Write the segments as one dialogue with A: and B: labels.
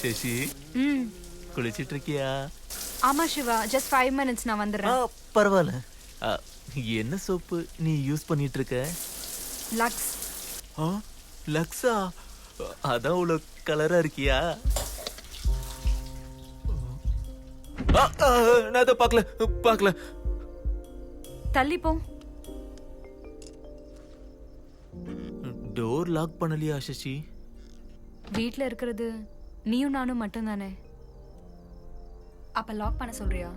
A: சசி
B: ம்
A: குளிச்சிட்டு இருக்கியா?
B: ஆமா சிவா, just 5 minutes நான் வந்துடுறேன்.
A: பரவாயில்ல. ஆ, என்ன சோப்பு நீ யூஸ் பண்ணிட்டு இருக்க?
B: லக்ஸ்.
A: லக்ஸா? அதான் உள்ள கலரா இருக்கியா? நான் அதை பார்க்கல.
B: தள்ளி போ.
A: டோர் லாக் பண்ணலையா சசி?
B: வீட்ல இருக்கிறது நீயும் நானும் மட்டும் தானே. அப்ப லாக் பண்ண சொல்றியா?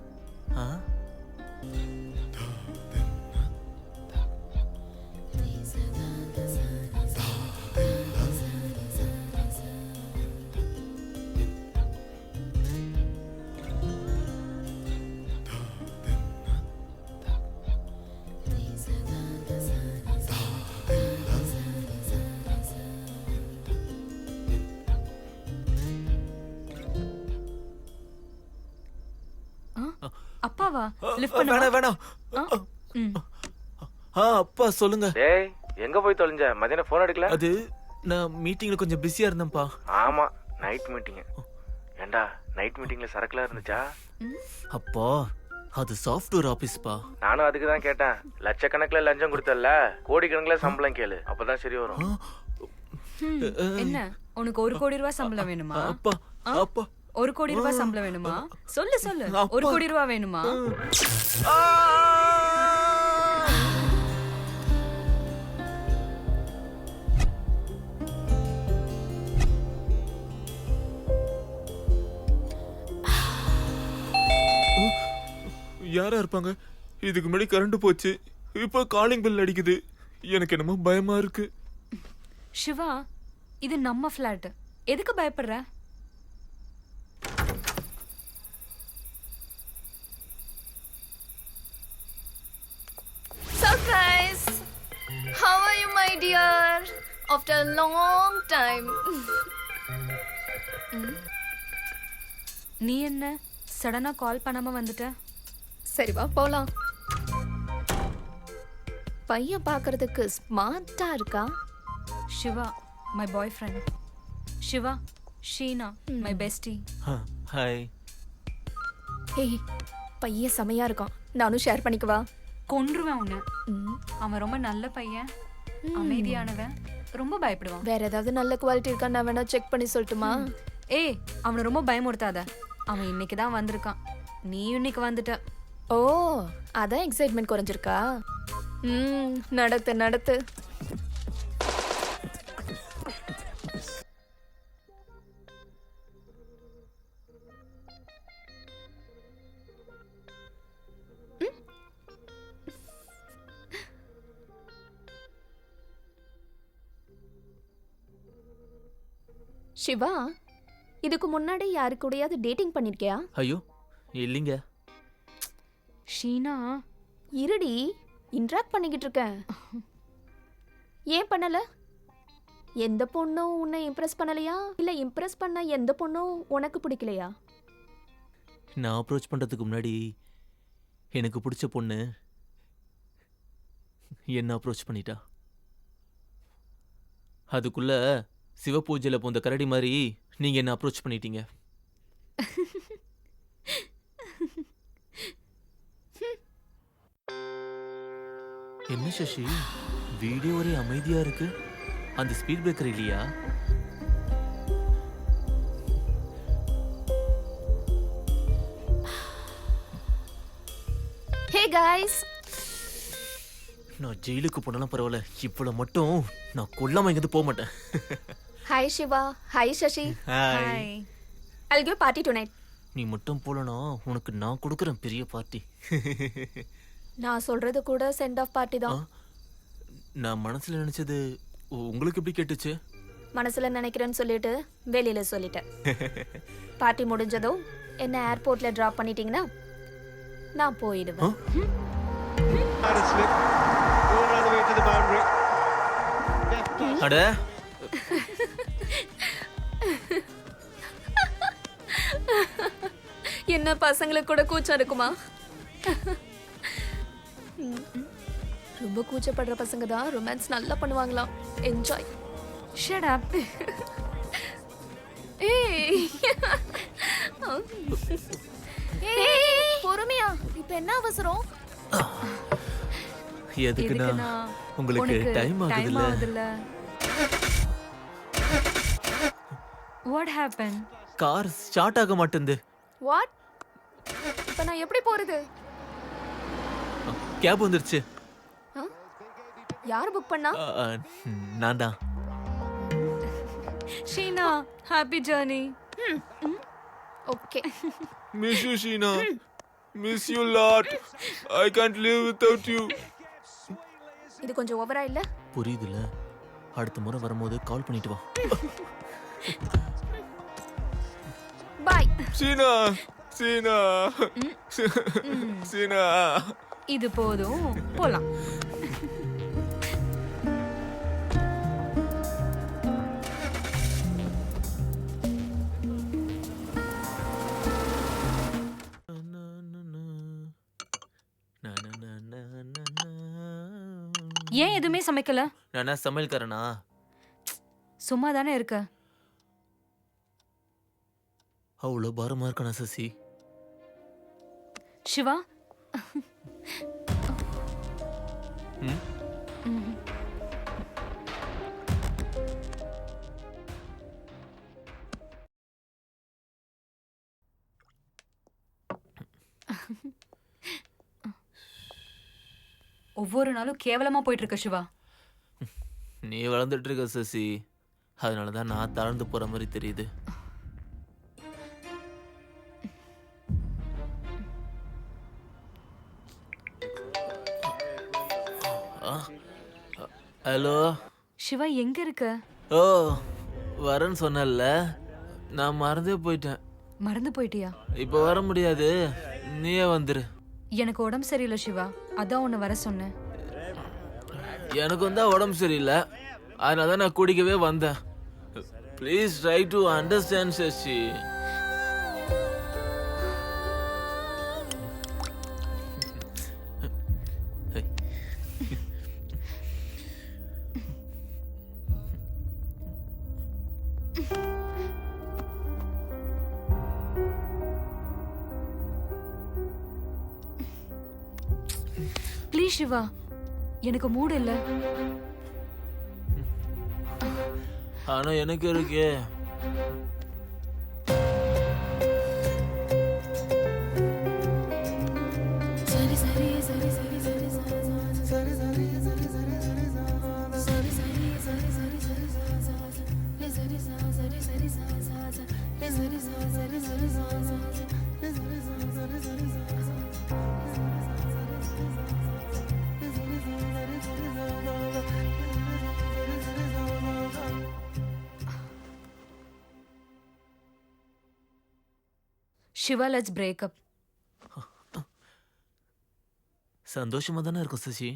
B: அப்பாவா? லிஃப்ட் பண்ண
A: வேணாம். அப்பா சொல்லுங்க.
C: டேய் எங்க போய் தொலைஞ்ச? மதியானம் போன் அடிக்கல.
A: அது நான் மீட்டிங்ல கொஞ்சம் பிஸியா இருந்தேன்ப்பா.
C: ஆமா நைட் மீட்டிங். ஏண்டா நைட் மீட்டிங்ல சரக்குலாம் இருந்துச்சா?
A: அப்பா அது சாஃப்ட்வேர் ஆபீஸ்ப்பா.
C: நானும் அதுக்கு தான் கேட்டேன். லட்சக்கணக்கில் லஞ்சம் கொடுத்தல, கோடிக்கணக்கில் சம்பளம் கேளு, அப்பதான் சரி வரும்.
B: என்ன உனக்கு 1 கோடி ரூபாய் சம்பளம் வேணுமா?
A: அப்பா அப்பா
B: 1 கோடி ரூபாய் சம்பளம் வேணுமா? சொல்லு 1 கோடி ரூபாய் வேணுமா?
A: யாரா இருப்பாங்க? இதுக்கு முன்னாடி கரண்ட் போச்சு, இப்போ காலிங் பெல் அடிக்குது. எனக்கு என்னமோ பயமா இருக்கு.
B: சிவா, இது நம்ம ஃபிளாட், எதுக்கு பயப்படுற?
D: Surprise! How are you, my dear? After a long time.
B: நீ என்ன சடனா கால் பண்ணாம வந்துட்ட?
D: சரி வா போலாம். பையன் பார்க்கிறதுக்கு ஸ்மார்ட்டா இருக்கா?
B: Shiva, my boyfriend. Shiva, Sheena, my bestie.
A: Hi.
D: ஏய், பையன் செமையா இருக்கான். நானும் ஷேர் பண்ணிக்கவா?
B: கொன்றுவேன் உன்னை. அவன் ரொம்ப நல்ல பையன், அமைதியானவன், ரொம்ப பயப்படுவான்.
D: வேற ஏதாவது நல்ல குவாலிட்டி இருக்கா நான் வேணா செக் பண்ணி சொல்லட்டுமா?
B: ஏய், அவனை ரொம்ப பயமுறுத்தாத. அவன் இன்னைக்கு தான் வந்திருக்கான், நீ இன்னைக்கு வந்துட்ட.
D: ஓ, அதான் எக்ஸைட்மெண்ட் குறைஞ்சிருக்கா? நடத்து. சிவா, இதுக்கு முன்னாடி யாரு கூடயாவது டேட்டிங் பண்ணிருக்கியா?
A: ஐயோ இல்லைங்க.
B: ஷீனா,
D: இருடி, இன்ட்ராக்ட் பண்ணிக்கிட்டு இருக்கேன். ஏன் பண்ணல? எந்த பொண்ணும் உன்னை இம்ப்ரெஸ் பண்ணலையா? இல்ல இம்ப்ரெஸ் பண்ண எந்த பொண்ணும் உனக்கு பிடிக்கலையா?
A: நான் அப்ரோச் பண்றதுக்கு முன்னாடி எனக்கு பிடிச்ச பொண்ணு என்ன அப்ரோச் பண்ணிட்டா. அதுக்குள்ள சிவபூஜையில போந்த கரடி மாதிரி நீங்க என்ன அப்ரோச் பண்ணிட்டீங்க. என்ன சசி, வீடியோ ஒரே அமைதியா இருக்கு. அந்த ஸ்பீட் பிரேக்கர் இல்லையா?
D: ஹே காய்ஸ்,
A: நான் ஜெயிலுக்கு போனாலும் பரவாயில்ல, இவ்வளவு மட்டும் நான் கொல்லாம இங்கிருந்து போக மாட்டேன்.
D: Hi Shiva, hi Sasi.
B: Hi.
D: I'll give a party tonight.
A: நீ மட்டும் போலனா உனக்கு நான் கொடுக்குறேன் பெரிய பார்ட்டி.
D: நான் சொல்றது கூட சென்ட் ஆஃப் பார்ட்டி தான்.
A: நான் மனசுல நினைச்சது உங்களுக்கு எப்படி கேட்டுச்சு?
D: மனசுல நினைக்கிறேன்னு சொல்லிட்டு வெளியில சொல்லிட்டேன். பார்ட்டி முடிஞ்சதும் என்ன ஏர்போர்ட்ல டிராப் பண்ணிட்டீங்கன்னா நான் போயிடுவேன்.
A: அட
D: என்ன பசங்களுக்கு கூட கூச்சம் இருக்குமா? ரொம்ப கூச்சப்படுற பசங்க தான் ரொமான்ஸ் நல்லா பண்ணுவாங்களாம். என்ஜாய்.
B: Shut up.
D: ஏய் ஏய் பொறுமையா, இப்ப என்ன அவசரம்?
A: எதுக்குன்னா உங்களுக்கு டைம் ஆகுதுல்ல.
B: ஆகுதுல்ல. What happen?
A: கார் ஸ்டார்ட் ஆக மாட்டேங்குது.
D: வாட்? இப்ப நான் எப்படி போறது?
A: கேப் வந்துருச்சு.
D: யார் புக் பண்ணா?
A: நான் தான்.
B: Sheena, happy journey.
D: Okay.
A: Miss you Sheena. Miss you lot. I can't live without you.
D: இது கொஞ்சம் ஓவரா இல்ல?
A: புரியுதுல. அடுத்த முறை வரும்போது கால் பண்ணிட்டு வா.
D: பை.
A: சீனா சீனா சீனா.
B: இது போதும், போலாம். ஏன் எதுவுமே சமைக்கல?
A: நானா சமையல்காரனா?
B: சும்மா தானே இருக்க.
A: அவ்வளோ பாரமா இருக்கனா சசி?
B: சிவா,
A: ம்?
B: ஒவ்வொரு நாளும் கேவலமா போயிட்டு இருக்க சிவா.
A: நீ வளர்ந்துட்டு இருக்க சசி, அதனால தான் நான் தாழ்ந்து போற மாதிரி தெரியுது. ஹலோ
B: சிவா, எங்க இருக்க?
A: ஓ, வரேன்னு சொன்னல, நான் மறந்தே போயிட்டேன்.
B: மறந்து போயிட்டியா?
A: இப்போ வர முடியாது, நீயே வந்துரு.
B: எனக்கு உடம்பு சரியில்லை சிவா, அதான் உன்னை வர சொன்னேன்.
A: எனக்கு வந்தா உடம்பு சரியில்லை, அதனால தான் நான் குடிக்கவே வந்தேன். Please try to understand Sasi.
B: Please Shiva, எனக்கு மூடு இல்ல.
A: ஆனா எனக்கு இருக்கே.
B: Shiva, let's break up.
A: சந்தோஷமா தானே இருக்கும் சசி.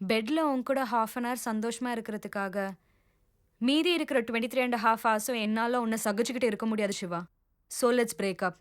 B: பெட்ல உன் கூட 1/2 an hour சந்தோஷமா இருக்கிறதுக்காக மீதி இருக்கிற 23.5 hours என்னால உன்னை சகிச்சுக்கிட்டு இருக்க முடியாது Shiva. So let's break up.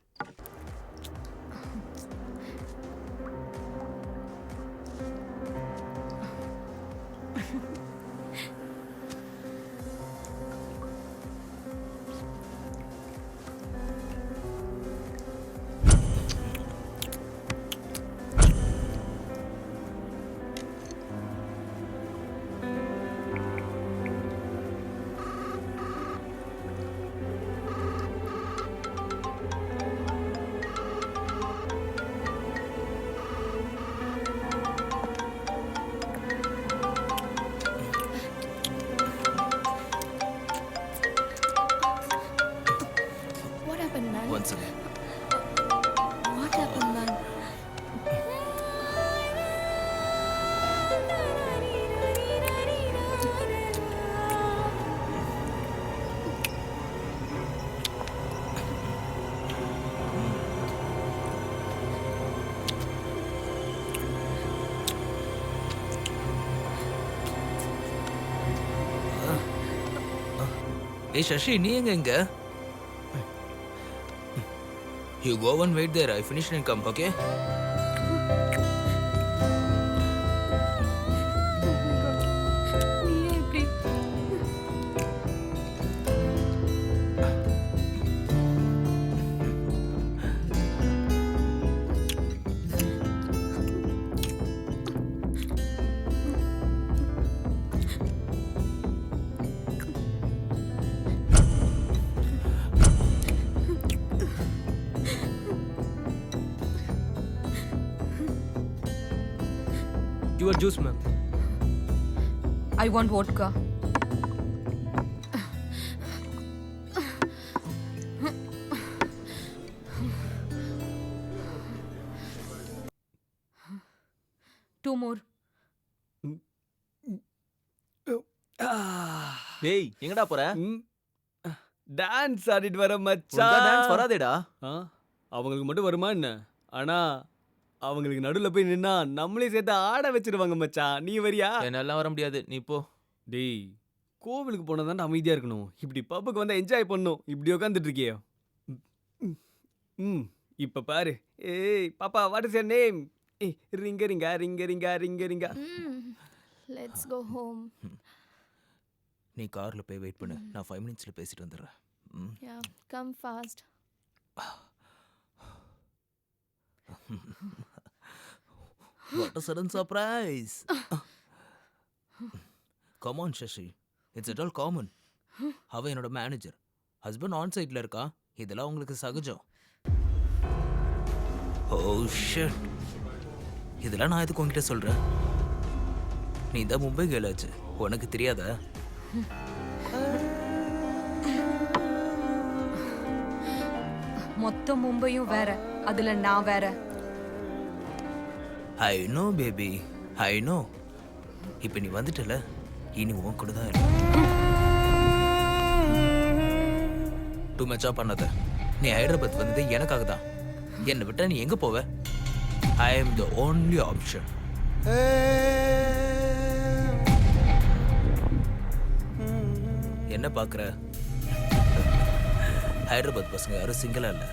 A: One second.
D: What happened, man?
E: Hey Shashi, நீ எங்க? You go and wait there. I finish and come, okay?
F: your juice, ma'am.
B: I want vodka. Two more.
G: டேய் எங்கடா போற
F: டான்ஸ் ஆடிட்டு வர
G: உனக்கு
F: மச்சான்.
G: டான்ஸ் வராதேடா
F: ஆ, அவங்களுக்கு மட்டும் வருமா என்ன? ஆனா அவங்களுக்கு நடுவுல போய் நின்னா நம்மளே சேர்த்து ஆட வச்சிருவாங்க மச்சான். நீ வரியா?
G: என்னால வர முடியாது நீ போ
F: டேய், கோவிலுக்கு போனா தான் அமைதியா இருக்கணும். இப்படி பப்புக்கு வந்தா என்ஜாய் பண்ணணும். இப்படி உட்காந்துட்டு இருக்கியே. ம், இப்ப பாரு. ஏய் பாப்பா, வாட் இஸ் யுவர் நேம்? ஏய் ரிங்க ரிங்கா ரிங்க ரிங்கா ரிங்க ரிங்கா.
D: Let's go home.
E: நீ கார்ல போய் வெயிட் பண்ணு, நான் 5 மினிட்ஸ்ல பேசிட்டு வந்துடுறேன். ம்.
D: Yeah, come fast.
E: What a sudden surprise! Come on, Shashi. It's at all common. அவ என்னோட மேனேஜர். ஹஸ்பண்ட் ஆன் சைட்ல இருக்கா. இதெல்லாம் உங்களுக்கு சகஜம். Oh shit. இதெல்லாம் நான் எதுக்கு உங்ககிட்ட சொல்றேன்? நீ தான் மும்பை கேளாச்சு. உனக்கு தெரியாதா?
B: மொத்த மும்பையும் வேற, அதுல நான் வேற.
E: I know baby, I know. இப்போ நீ வந்துட்டல, இனி உன் கூட தான் இருக்கு. டூ மச்சா பண்ணாத. நீ ஹைதராபாத் வந்தது எனக்காக தான். என்னை விட்டா நீ எங்க போவ? I am the only option. என்ன பார்க்குற? ஹைதராபாத் பசங்க யாரும் சிங்கிளா இல்லை.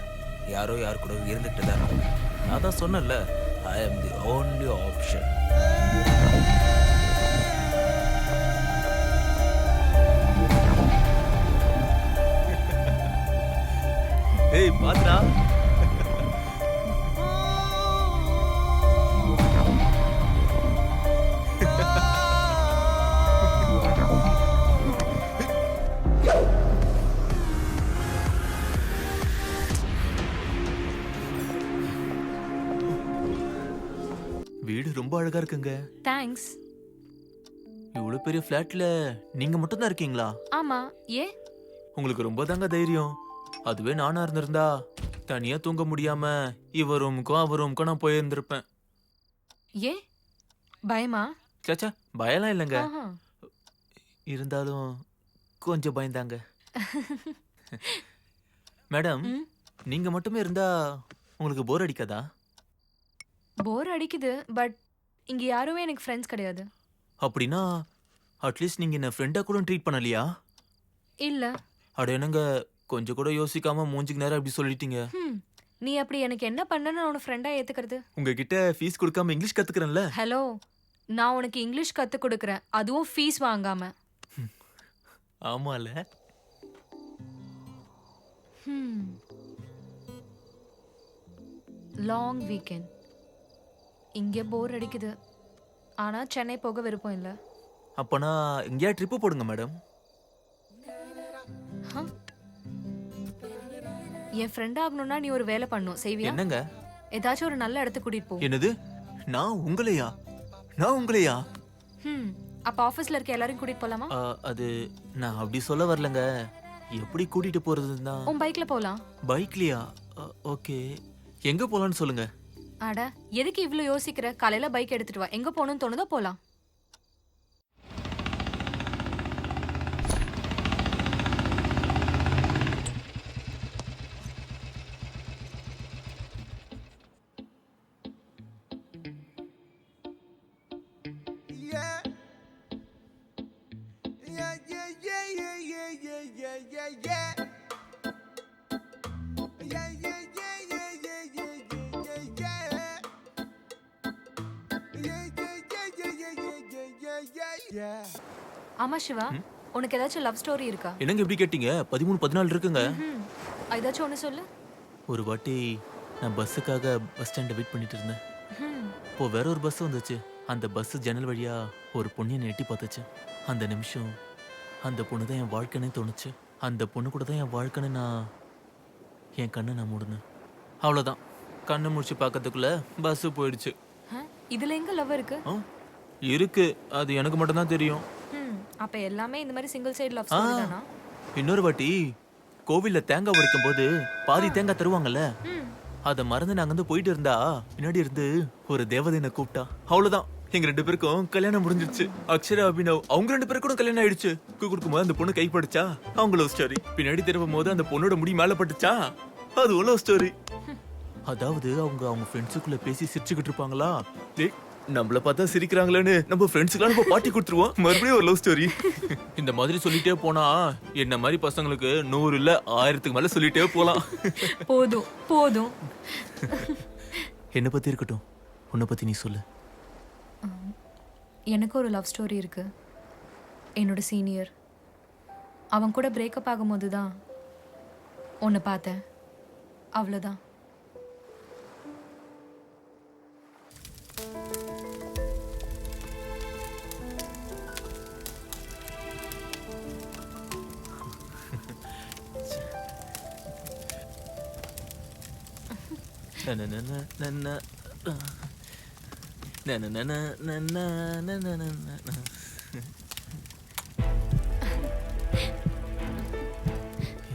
E: யாரோ யார் கூட இருந்துகிட்டு தான் இருக்காங்க. நான் தான் சொன்னேன்ல, I am the only option.
G: ஏய் பாத்ரா வீடு ரொம்ப அழகா இருக்குங்க.
B: தேங்க்ஸ்.
G: இவ்வளவு பெரிய ஃபிளாட்ல நீங்க மட்டும் தான் இருக்கீங்களா?
B: ஆமா, ஏ?
G: உங்களுக்கு ரொம்ப தாங்க தைரியம். அதுவே நானா இருந்திருந்தா தனியா தூங்க முடியாம இவர் ரூமுக்கும் அவர் ரூமுக்கும் நான் போயிருந்திருப்பேன்.
B: ஏ பயமா?
G: சாச்சா பயம்லாம் இல்லைங்க.
B: ஆஹா.
G: இருந்தாலும் கொஞ்சம் பயந்தாங்க. மேடம்,
B: ம்.
G: நீங்க மட்டுமே இருந்தா உங்களுக்கு போர் அடிக்காதா?
B: போர் அடிக்குது, பட் இங்க யாருமே எனக்கு ஃப்ரெண்ட்ஸ் கிடையாது.
G: அப்படின்னா அட்லீஸ்ட் நீங்க என்ன ஃப்ரெண்டா கூட ட்ரீட் பண்ணலையா?
B: இல்ல.
G: அட என்னங்க, கொஞ்சம் கூட யோசிக்காம மூஞ்சிக்கு நேரம் இப்படி சொல்லிட்டீங்க.
B: நீ அப்படி எனக்கு என்ன பண்ணன்னு உன ஃப்ரெண்டா ஏத்துக்கிறது?
G: உங்ககிட்ட ஃபீஸ் கொடுக்காம இங்கிலீஷ் கத்துக்கிறேன்ல.
B: ஹலோ, நான் உனக்கு இங்கிலீஷ் கத்து கொடுக்கறேன், அதுவும் ஃபீஸ் வாங்காம.
G: ஆமால.
B: Long weekend. இங்கே போர் அடிக்குது, ஆனா சென்னை போக விருப்பம் இல்லை.
G: அப்பனா எங்கேயா ட்ரிப்பு போடுங்க மேடம்.
B: என் ஃப்ரெண்ட் ஆகணும்னா நீ ஒரு வேலை பண்ணும், செய்வியா?
G: என்னங்க?
B: ஏதாச்சும் ஒரு நல்ல இடத்துக்கு கூட்டிட்டு போ.
G: என்னது? நான் உங்களையா? நான் உங்களையா?
B: அப்ப ஆபீஸ்ல இருக்க எல்லாரையும் கூட்டிட்டு போலாமா?
G: அது நான் அப்படி சொல்ல வரலங்க. எப்படி கூட்டிட்டு போறதுன்னா
B: உன் பைக்ல போலாம்.
G: பைக்லயா? ஓகே, எங்க போலாம்னு சொல்லுங்க.
B: அட, எதுக்கு இவ்ளோ யோசிக்கிற? காலையில பைக் எடுத்துட்டு வா, எங்க போகணும்னு தோணுதோ போலாம். ஆமா சிவா, உனக்கு ஏதாச்சும் லவ் ஸ்டோரி இருக்கா?
G: என்னங்க இப்படி கேட்டீங்க? 13 14 இருக்குங்க.
B: ஏதாச்சும் ஒன்று சொல்லு.
G: ஒரு வாட்டி நான் பஸ்ஸுக்காக பஸ் ஸ்டாண்ட்ல வெயிட் பண்ணிட்டு இருந்தேன். இப்போ வேற ஒரு பஸ் வந்துச்சு. அந்த பஸ் ஜன்னல் வழியா ஒரு பொண்ணு என்னை எட்டி பார்த்துச்சு. அந்த நிமிஷம் அந்த பொண்ணு தான் என் வாழ்க்கைன்னு தோணுச்சு. அந்த பொண்ணு கூட தான் என் வாழ்க்கைன்னு என் கண்ணை நான் மூடினேன். அவ்வளோதான். கண்ணை முடிச்சு பார்க்கறதுக்குள்ள பஸ் போயிடுச்சு.
B: இதுல எங்க லவ் இருக்கு?
G: இருக்கு, அது எனக்கு மட்டும் தான் தெரியும்.
B: அப்ப எல்லாமே இந்த மாதிரி சிங்கிள் சைடு லவ் ஸ்டோரி தானா?
G: இன்னொரு வாட்டி கோவில்ல தேங்காய் உடைக்கும் போது பாதி தேங்காய் தருவாங்கல்ல, அத மறந்து நாங்க வந்து போயிட்டு இருந்தா பின்னாடி இருந்து ஒரு தேவதை என்ன கூப்பிட்டா. அவ்வளவுதான், எங்க 2 பேருக்கும் கல்யாணம் முடிஞ்சிருச்சு. அக்ஷரா, அபினவ் அவங்க 2 பேருக்கும் கல்யாணம் ஆயிடுச்சு. கொடுக்கும் போது அந்த பொண்ணு கை படுச்சா, அவங்க லவ் ஸ்டோரி. பின்னாடி திரும்பும் போது அந்த பொண்ணோட முடி மேல பட்டுச்சா, அது ஒரு லவ் ஸ்டோரி. அதாவது அவங்க ஃப்ரெண்ட்ஸுக்குள்ள பேசி சிரிச்சுக்கிட்டு இருப்பாங்களா, டேய் நம்மள பார்த்தா சிரிக்கிறாங்களேன்னு நம்ம ஃப்ரெண்ட்ஸுக்குலாம் நம்ம பாட்டி கொடுத்துருவோம். மறுபடியும் ஒரு லவ் ஸ்டோரி. இந்த மாதிரி சொல்லிட்டே போனா என்ன மாதிரி பசங்களுக்கு 100 இல்ல 1000க்கு மேல சொல்லிட்டே போலாம்.
B: போதும் போதும்.
G: என்ன பத்தி இருக்கட்டும், உன்னை பத்தி நீ சொல்லு.
B: எனக்கு ஒரு லவ் ஸ்டோரி இருக்கு. என்னோட சீனியர், அவன் கூட பிரேக்கப் ஆகும்போது தான் உன்னை பார்த்தேன். அவ்வளோதான்.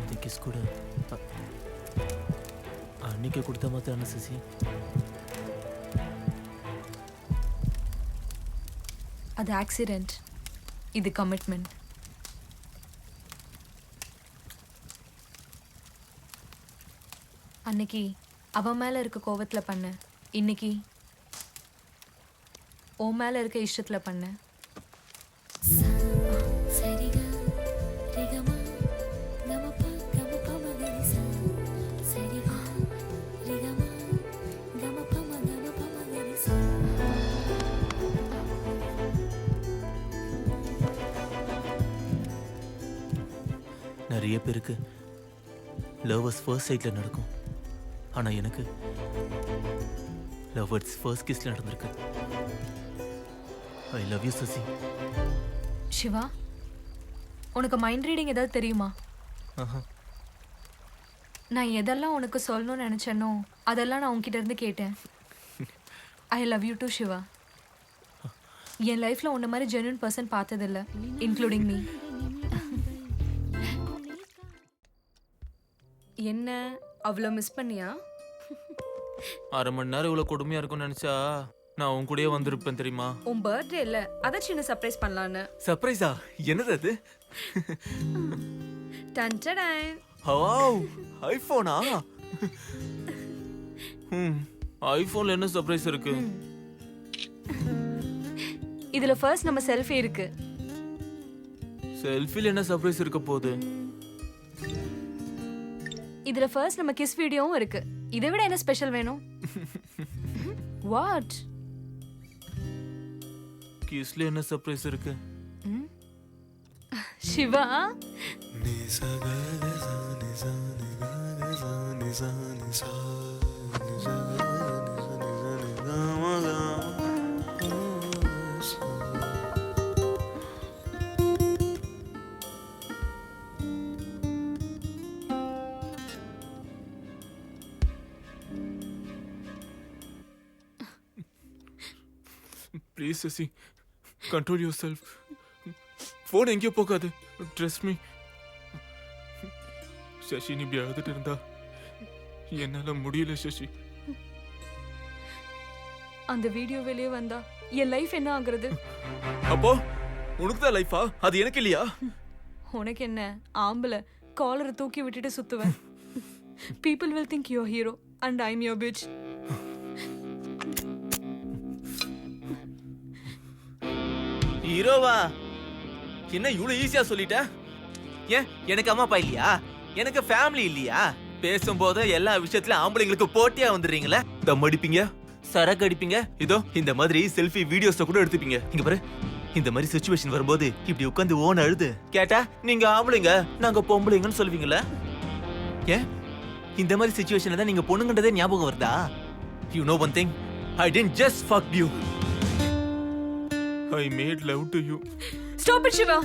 G: இந்த கிஸ் கூட அன்னைக்கு கொடுத்த மாதிரி சசி.
B: அது ஆக்சிடென்ட், இது கமிட்மெண்ட். அன்னைக்கு அவன் மேல இருக்க கோவத்துல பண்ண, இன்னைக்கு ஓ மேல இருக்க இஷ்டத்துல பண்ண.
G: நிறைய பேருக்கு லவ்வர்ஸ் ஃபர்ஸ்ட் சைட்ல நடக்கும், ஆனா எனக்கு லவ்வர்ஸ் ஃபர்ஸ்ட் கிஸ்ல நடந்திருக்கு. I love you Sasi.
B: Shiva, உனக்கு மைண்ட் ரீடிங் ஏதாவது தெரியுமா? நான் எதெல்லாம் உனக்கு சொல்லணும்னு நினைச்சேனோ அதெல்லாம் நான் உன்கிட்ட இருந்து கேட்டேன். I love you to Shiva. என் லைஃப்ல உன்ன மாதிரி ஜென்யூன் பர்சன் பார்த்ததில்ல, இன்க்ளூடிங் மீ. என்ன அவ்வளோ மிஸ் பண்ணியா?
G: அரை மணி நேரம் இவ்வளவு கொடுமையா இருக்கும்னு நினைச்சா நான் உன் கூடயே வந்திருப்பேன் தெரியுமா.
B: உன் பர்த்டே இல்ல, அத சின்ன சர்ப்ரைஸ் பண்ணலான்னு.
G: சர்ப்ரைஸா? என்னது அது?
B: டன்டடாய்.
G: வாவ், ஐபோனா? ஐபோன்ல என்ன சர்ப்ரைஸ் இருக்கு?
B: இதுல ஃபர்ஸ்ட் நம்ம செல்ஃபி இருக்கு.
G: செல்ஃபில என்ன சர்ப்ரைஸ் இருக்க போகுது?
B: இதுல ஃபர்ஸ்ட் நம்ம கிஸ் வீடியோவும் இருக்கு. இதை விட என்ன ஸ்பெஷல் வேணும்? வாட்?
G: கிஸ்ல என்ன சர்ப்ரைஸ் இருக்கு?
B: Shiva,
A: please Sasi, control yourself. Phone எங்கேயோ போகாது. Trust me. சசி, நீ இப்படி அழுதுட்டு இருந்தா என்னால முடியல சசி.
B: அந்த வீடியோ வெளியே வந்தா என் லைஃப் என்ன ஆகுறது?
A: அப்போ உனக்கு தான் லைஃபா? அது எனக்கு இல்லையா?
B: உனக்கு என்ன, ஆம்பளை காலரை தூக்கி விட்டுட்டு சுத்துவேன். People will think you're hero and I'm your bitch.
G: ஹீரோவா? என்ன இவ்வளவு ஈஸியா சொல்லிட்ட? ஏன் எனக்கு அம்மா அப்பா இல்லையா? எனக்கு ஃபேமிலி இல்லையா? பேசும்போது எல்லா விஷயத்திலும் ஆம்பளைங்களுக்கு போட்டியா வந்துடுறீங்களே. தம் அடிப்பீங்க, சரக்கு அடிப்பீங்க, இதோ இந்த மாதிரி செல்ஃபி வீடியோஸை கூட எடுத்துப்பீங்க. இங்க பாரு, இந்த மாதிரி சிச்சுவேஷன் வரும்போது இப்படி உட்காந்து ஓன அழுது கேட்டா நீங்க ஆம்பளைங்க நாங்க பொம்பளைங்கன்னு சொல்வீங்களா? ஏன் இந்த மாதிரி சிச்சுவேஷன்ல தான் நீங்க பொண்ணுங்கன்றதே ஞாபகம் வருதா? You know one thing, I didn't just fuck you,
A: I made love to you.
B: Stop it, Shiva.